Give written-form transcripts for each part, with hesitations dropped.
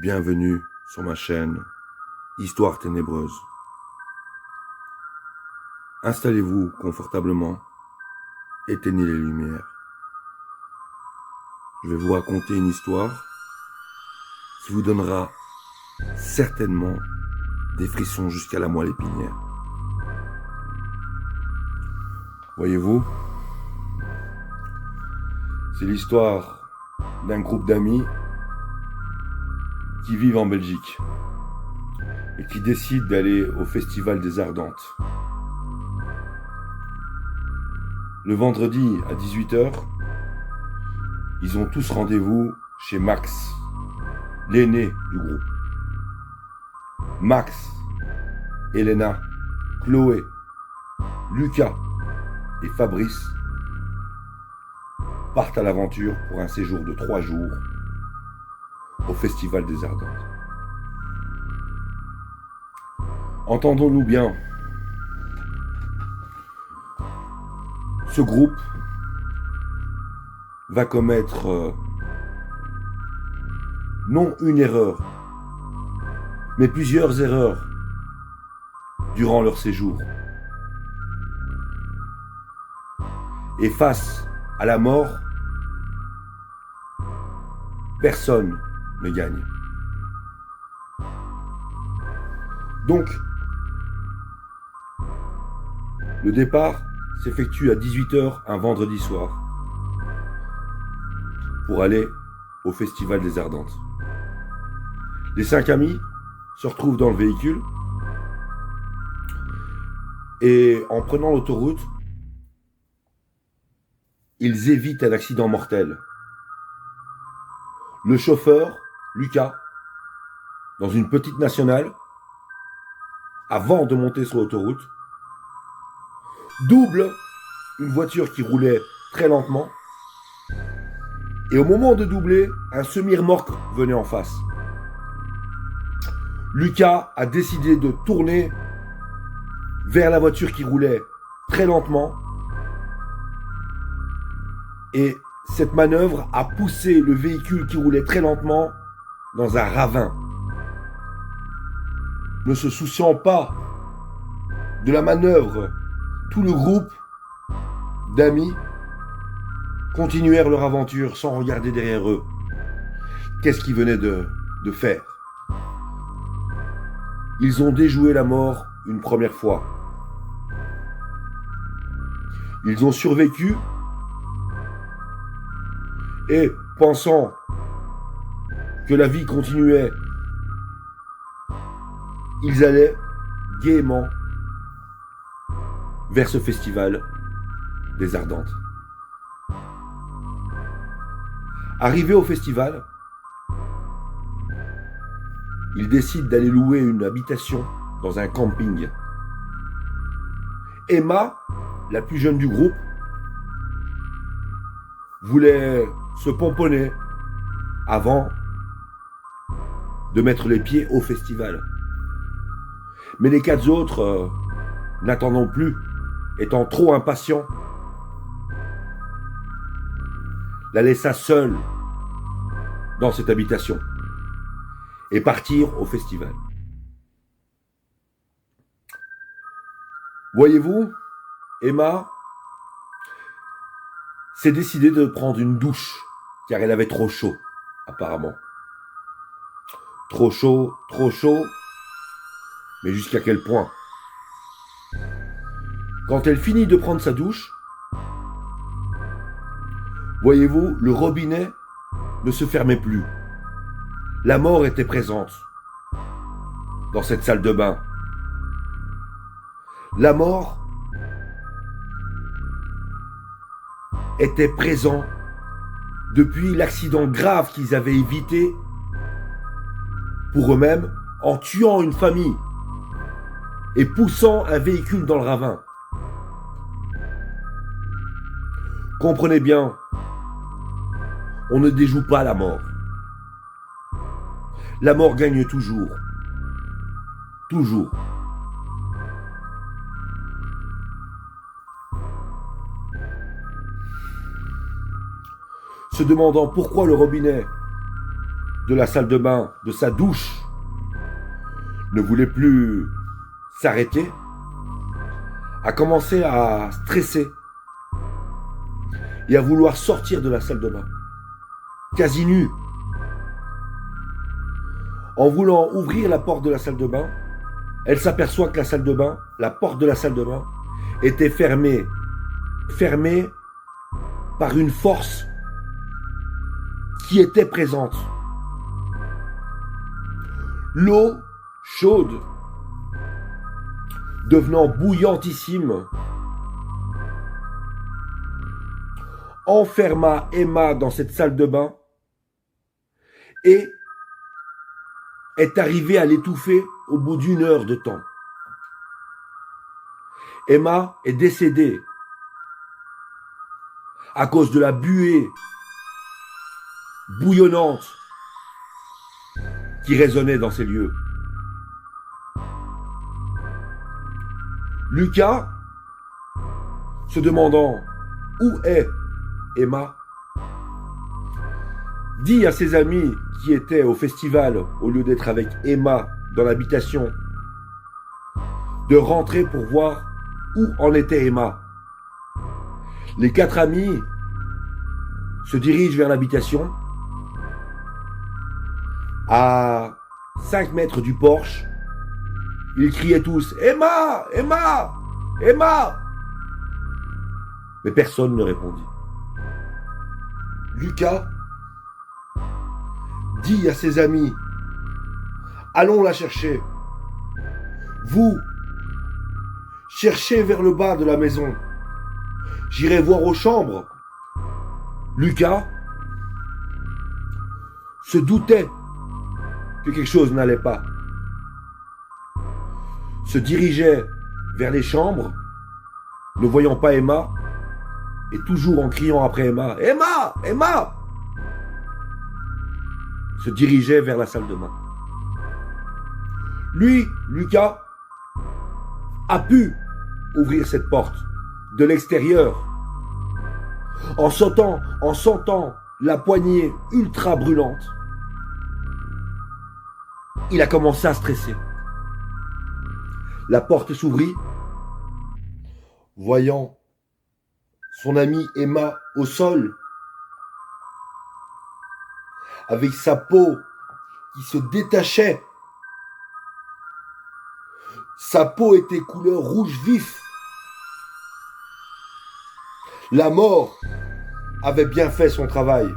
Bienvenue sur ma chaîne Histoire ténébreuse. Installez-vous confortablement, éteignez les lumières. Je vais vous raconter une histoire qui vous donnera certainement des frissons jusqu'à la moelle épinière. Voyez-vous, c'est l'histoire d'un groupe d'amis qui vivent en Belgique et qui décident d'aller au Festival des Ardentes. Le vendredi à 18h, ils ont tous rendez-vous chez Max, l'aîné du groupe. Max, Elena, Chloé, Lucas et Fabrice partent à l'aventure pour un séjour de 3 jours au Festival des Ardentes. Entendons-nous bien, ce groupe va commettre non une erreur, mais plusieurs erreurs durant leur séjour. Et face à la mort, personne ne gagne. Donc, le départ s'effectue à 18h un vendredi soir pour aller au Festival des Ardentes. Les 5 amis se retrouvent dans le véhicule et en prenant l'autoroute, ils évitent un accident mortel. Le chauffeur, Lucas, dans une petite nationale, avant de monter sur l'autoroute, double une voiture qui roulait très lentement. Et au moment de doubler, un semi-remorque venait en face. Lucas a décidé de tourner vers la voiture qui roulait très lentement. Et cette manœuvre a poussé le véhicule qui roulait très lentement dans un ravin. Ne se souciant pas de la manœuvre, tout le groupe d'amis continuèrent leur aventure sans regarder derrière eux. Qu'est-ce qu'ils venaient de faire? Ils ont déjoué la mort une première fois. Ils ont survécu et, pensant que la vie continuait, ils allaient gaiement vers ce festival des Ardentes. Arrivés au festival, ils décident d'aller louer une habitation dans un camping. Emma, la plus jeune du groupe, voulait se pomponner avant de mettre les pieds au festival. Mais les 4 autres, n'attendant plus, étant trop impatients, la laissa seule dans cette habitation et partirent au festival. Voyez-vous, Emma s'est décidée de prendre une douche car elle avait trop chaud, apparemment. Trop chaud, mais jusqu'à quel point? Quand elle finit de prendre sa douche, voyez-vous, le robinet ne se fermait plus. La mort était présente dans cette salle de bain. La mort était présente depuis l'accident grave qu'ils avaient évité pour eux-mêmes en tuant une famille et poussant un véhicule dans le ravin. Comprenez bien, on ne déjoue pas la mort. La mort gagne toujours. Toujours. Se demandant pourquoi le robinet de la salle de bain, de sa douche, ne voulait plus s'arrêter, a commencé à stresser et à vouloir sortir de la salle de bain, quasi nu. En voulant ouvrir la porte de la salle de bain, elle s'aperçoit que la porte de la salle de bain, était fermée par une force qui était présente. L'eau chaude, devenant bouillantissime, enferma Emma dans cette salle de bain et est arrivée à l'étouffer au bout d'1 heure de temps. Emma est décédée à cause de la buée bouillonnante qui résonnait dans ces lieux. Lucas, se demandant où est Emma, dit à ses amis qui étaient au festival, au lieu d'être avec Emma dans l'habitation, de rentrer pour voir où en était Emma. Les 4 amis se dirigent vers l'habitation. À 5 mètres du porche, ils criaient tous « Emma! Emma! Emma !» Mais personne ne répondit. Lucas dit à ses amis « Allons la chercher. Vous, cherchez vers le bas de la maison. J'irai voir aux chambres. » Lucas se doutait que quelque chose n'allait pas. Se dirigeait vers les chambres, ne voyant pas Emma, et toujours en criant après Emma, « Emma! Emma !» se dirigeait vers la salle de bain. Lui, Lucas, a pu ouvrir cette porte de l'extérieur en sentant la poignée ultra brûlante. Il a commencé à stresser. La porte s'ouvrit, voyant son amie Emma au sol, avec sa peau qui se détachait. Sa peau était couleur rouge vif. La mort avait bien fait son travail.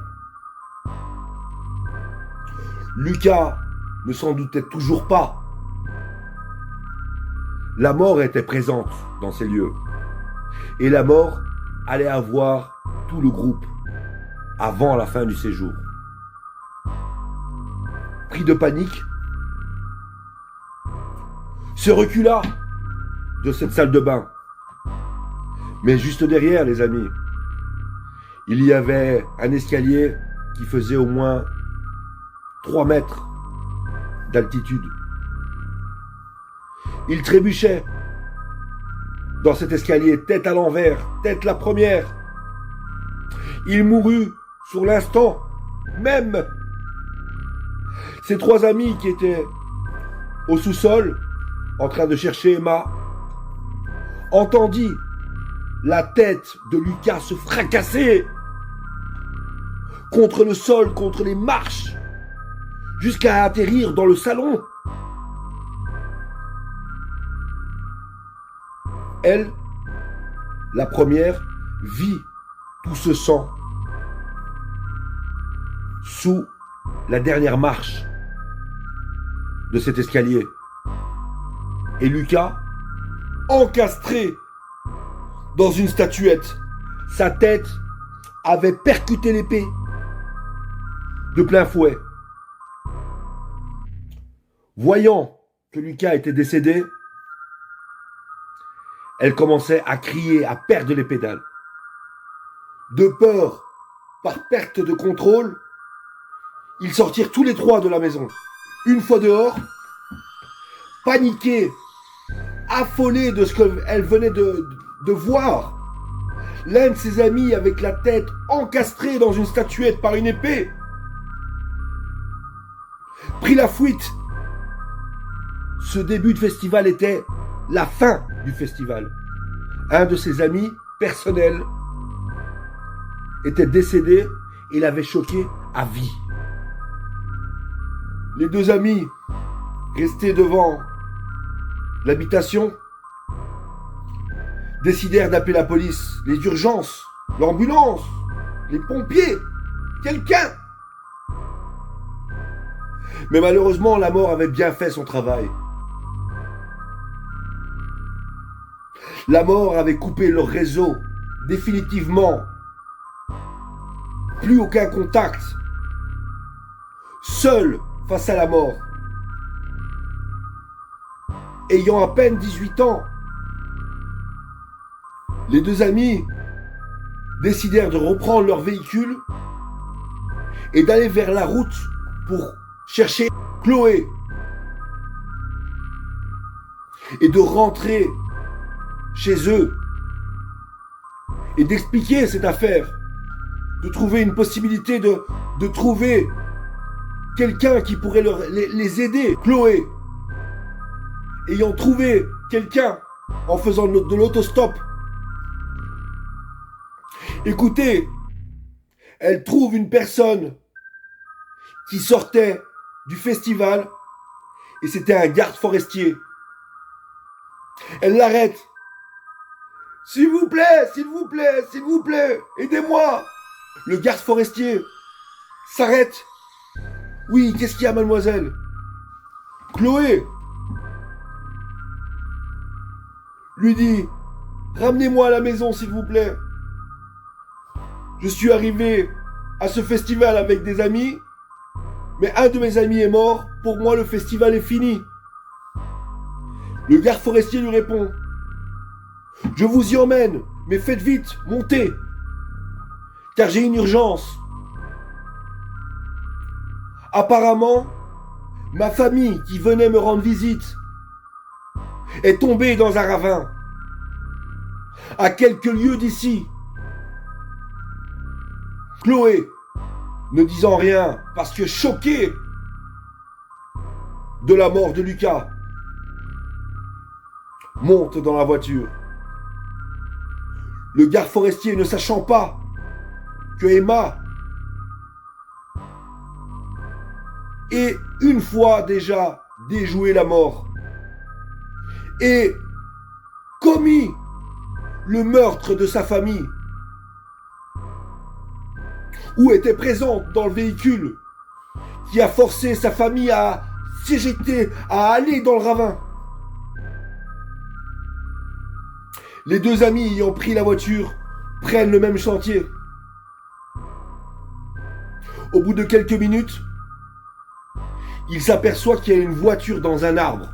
Lucas ne s'en doutait toujours pas. La mort était présente dans ces lieux. Et la mort allait avoir tout le groupe avant la fin du séjour. Pris de panique, se recula de cette salle de bain. Mais juste derrière, les amis, il y avait un escalier qui faisait au moins 3 mètres d'altitude. Il trébuchait dans cet escalier, tête à l'envers, tête la première. Il mourut sur l'instant même. Ses 3 amis qui étaient au sous-sol, en train de chercher Emma, entendit la tête de Lucas se fracasser contre le sol, contre les marches, jusqu'à atterrir dans le salon. Elle, la première, vit tout ce sang sous la dernière marche de cet escalier. Et Lucas, encastré dans une statuette, sa tête avait percuté l'épée de plein fouet. Voyant que Lucas était décédé, elle commençait à crier, à perdre les pédales. De peur, par perte de contrôle, ils sortirent tous les 3 de la maison. Une fois dehors, paniqués, affolés de ce qu'elle venait de voir, l'un de ses amis avec la tête encastrée dans une statuette par une épée pris la fuite. Ce début de festival était la fin du festival. Un de ses amis personnels était décédé et l'avait choqué à vie. Les deux amis, restés devant l'habitation, décidèrent d'appeler la police, les urgences, l'ambulance, les pompiers, quelqu'un. Mais malheureusement, la mort avait bien fait son travail. La mort avait coupé leur réseau définitivement. Plus aucun contact. Seul face à la mort. Ayant à peine 18 ans, les deux amis décidèrent de reprendre leur véhicule et d'aller vers la route pour chercher Chloé et de rentrer chez eux et d'expliquer cette affaire, de trouver une possibilité de trouver quelqu'un qui pourrait les aider. Chloé, ayant trouvé quelqu'un en faisant de l'autostop, écoutez, elle trouve une personne qui sortait du festival et c'était un garde forestier. Elle l'arrête. S'il vous plaît, s'il vous plaît, s'il vous plaît, aidez-moi. Le garde forestier s'arrête. Oui, qu'est-ce qu'il y a, mademoiselle? Chloé lui dit, ramenez-moi à la maison, s'il vous plaît. Je suis arrivé à ce festival avec des amis, mais un de mes amis est mort. Pour moi, le festival est fini. Le garde forestier lui répond, je vous y emmène, mais faites vite, montez, car j'ai une urgence. Apparemment, ma famille qui venait me rendre visite est tombée dans un ravin, à quelques lieues d'ici. Chloé, ne disant rien, parce que choquée de la mort de Lucas, monte dans la voiture. Le garde forestier, ne sachant pas que Emma est une fois déjà déjoué la mort et commis le meurtre de sa famille, ou était présente dans le véhicule qui a forcé sa famille à s'éjecter, à aller dans le ravin. Les deux amis ayant pris la voiture prennent le même chantier. Au bout de quelques minutes, ils s'aperçoivent qu'il y a une voiture dans un arbre.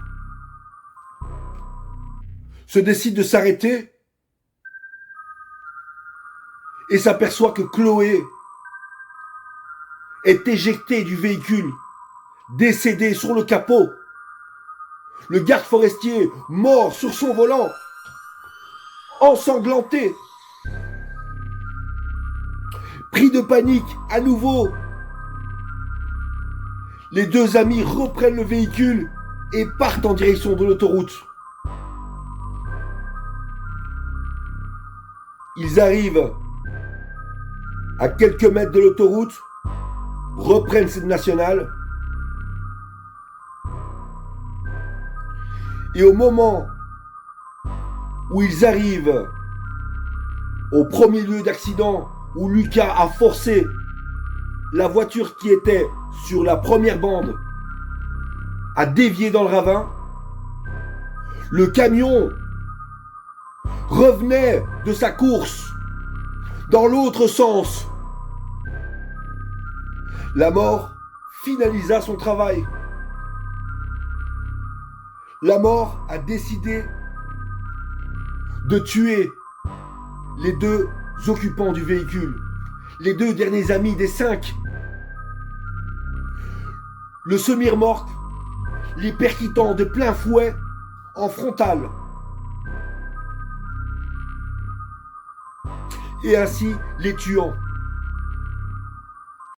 Se décide de s'arrêter et s'aperçoit que Chloé est éjectée du véhicule, décédée sur le capot. Le garde forestier mort sur son volant, ensanglanté. Pris de panique à nouveau, les deux amis reprennent le véhicule et partent en direction de l'autoroute. Ils arrivent à quelques mètres de l'autoroute, reprennent cette nationale, et au moment où ils arrivent au premier lieu d'accident où Lucas a forcé la voiture qui était sur la première bande à dévier dans le ravin, le camion revenait de sa course dans l'autre sens. La mort finalisa son travail. La mort a décidé de tuer les deux occupants du véhicule, les deux derniers amis des 5. Le semi-remorque les percutant de plein fouet en frontal. Et ainsi les tuant.